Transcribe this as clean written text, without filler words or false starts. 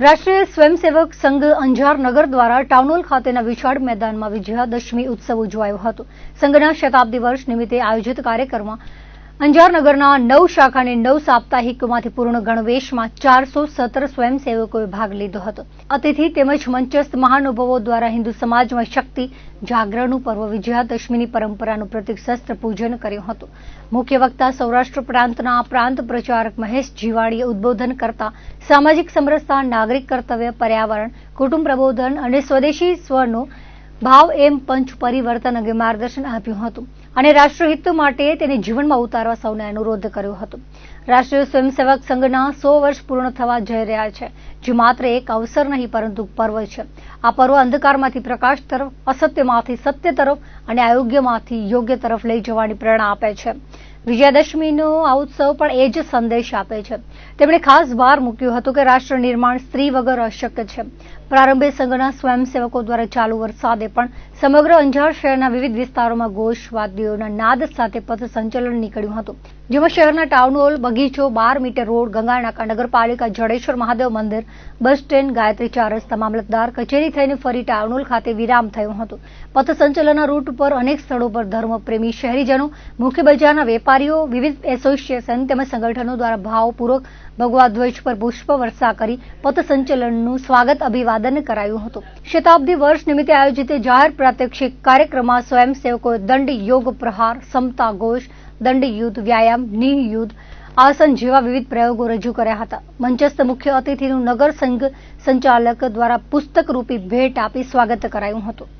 રાષ્ટ્રીય સ્વયંસેવક સંઘ અંજાર નગર દ્વારા ટાઉનહોલ ખાતેના વિશાળ મેદાનમાં વિજયાદશમી ઉત્સવ ઉજવાયો હતો. સંઘના શતાબ્દી વર્ષ નિમિત્તે આયોજિત કાર્યક્રમમાં અંજાર નગરના 9 શાખા અને 9 સાપ્તાહિકોમાંથી પૂર્ણ ગણવેશમાં 417 સ્વયંસેવકોએ ભાગ લીધો હતો. અતિથિ તેમજ મંચસ્થ મહાનુભાવો દ્વારા હિન્દુ સમાજમાં શક્તિ જાગરણનું પર્વ વિજયાદશમીની પરંપરાનું પ્રતિક શસ્ત્ર પૂજન કર્યું હતું. મુખ્ય વક્તા સૌરાષ્ટ્ર પ્રાંતના પ્રાંત પ્રચારક મહેશ જીવાણીએ ઉદ્બોધન કરતા સામાજિક સમરસતા, નાગરિક કર્તવ્ય, પર્યાવરણ, કુટુંબ પ્રબોધન અને સ્વદેશી સ્વનો ભાવ એમ પંચ પરિવર્તન અંગે માર્ગદર્શન આપ્યું હતું અને રાષ્ટ્રહિત માટે તેને જીવનમાં ઉતારવા સૌને અનુરોધ કર્યો હતો. રાષ્ટ્રીય સ્વયંસેવક સંઘના 100 વર્ષ પૂર્ણ થવા જઈ રહ્યા છે, જે માત્ર એક અવસર નહીં પરંતુ પર્વ છે. આ પર્વ અંધકારમાંથી પ્રકાશ તરફ, અસત્યમાંથી સત્ય તરફ અને અયોગ્યમાંથી યોગ્ય તરફ લઈ જવાની પ્રેરણા આપે છે. વિજયાદશમીનો આ ઉત્સવ પણ એ જ સંદેશ આપે છે. તેમણે ખાસ ભાર મૂક્યો હતો કે રાષ્ટ્ર નિર્માણ સ્ત્રી વગર અશક્ય છે. પ્રારંભે સંઘના સ્વયંસેવકો દ્વારા ચાલુ વરસાદે પણ સમગ્ર અંજાર શહેરના વિવિધ વિસ્તારોમાં ઘોષ વાદ્યોના નાદ સાથે પથ સંચલન નીકળ્યું હતું, જેમાં શહેરના ટાઉન હોલ, બગીચો, 12 મીટર રોડ, ગંગાનાકા, નગરપાલિકા, જડેશ્વર મહાદેવ મંદિર, બસ સ્ટેન્ડ, ગાયત્રી 4 રસ્તા, મામલતદાર કચેરી થઈને ફરી ટાઉન હોલ ખાતે વિરામ થયું હતું. પથ સંચલનના રૂટ પર અનેક સ્થળો પર ધર્મપ્રેમી શહેરીજનો, મુખ્ય બજારના વેપારીઓ, વિવિધ એસોસિએશન તેમજ સંગઠનો દ્વારા ભાવપૂર્વક ભગવા ધ્વજ પર પુષ્પ વર્ષા કરી પથ સંચલનનું સ્વાગત અભિવાદન કરાયું હતું. શતાબ્દી વર્ષ નિમિત્તે આયોજિત જાહેર પ્રાત્યક્ષિક કાર્યક્રમમાં સ્વયંસેવકોએ દંડ, યોગ, પ્રહાર, સમતા ઘોષ, દંડ યુદ્ધ, વ્યાયામ, નિહ યુદ્ધ, આસન જેવા વિવિધ પ્રયોગો રજૂ કર્યા હતા. મંચસ્થ મુખ્ય અતિથિનું નગર સંઘ સંચાલક દ્વારા પુસ્તક રૂપી ભેટ આપી સ્વાગત કરાયું હતું.